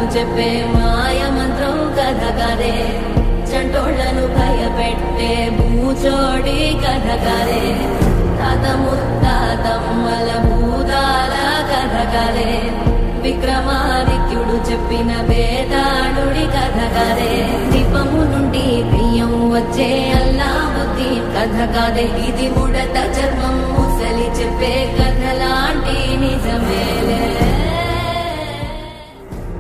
పకీరు చెప్పే మాయ మంత్రం కథ కదే చంటోళ్లను భయపెట్టే భూచోడి కథ కదే తాత ముత్తాతమ్మల భూతాల కథ కదే విక్రమాదిత్యుడు చెప్పిన వేదాళుడి కథ కదే దీపము నుండి బియ్యం వచ్చే అల్లావుద్దీన్ కథ కాదే ఇది ముడత చర్మం ముసలి చెప్పే కథలాంటి నిజమేలే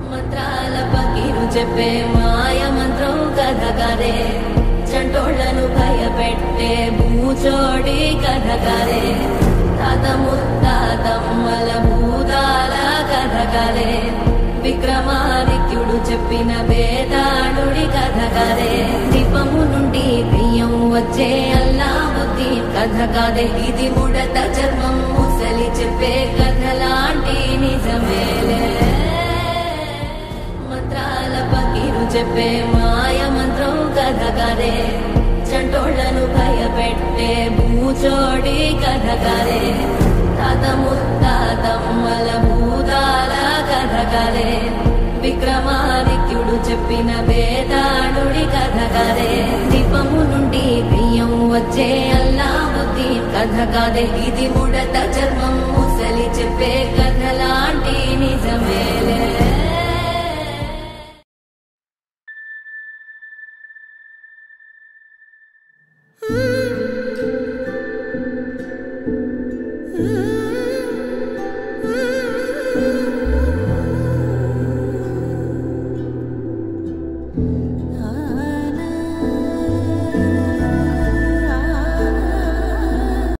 మంత్రాల పకీరు చెప్పే మాయ మంత్రం కథ కదే చంటోళ్లను భయపెట్టే భూచోడి కథ కదే తాత ముత్తాతమ్మల భూతాల కథ కదే విక్రమాదిత్యుడు చెప్పిన వేదాళుడి కథ కదే దీపము నుండి బియ్యం వచ్చే అల్లావుద్దీన్ కథ కాదే ఇది ముడత చర్మం ముసలి చెప్పే కథలాంటి నిజమేలే మంత్రాల పకీరు చెప్పే మాయ మంత్రం కథ కదే చంటోళ్లను భయపెట్టే భూచోడి కథ కదే తాత ముత్తాతమ్మల భూతాల కథ కదే విక్రమాదిత్యుడు చెప్పిన వేదాళుడి కథ కదే దీపము నుండి బియ్యం వచ్చే అల్లావుద్దీన్ కథ కాదే ఇది ముడత చర్మం ముసలి చెప్పే కథలాంటి నిజమేలే Mm-hmm.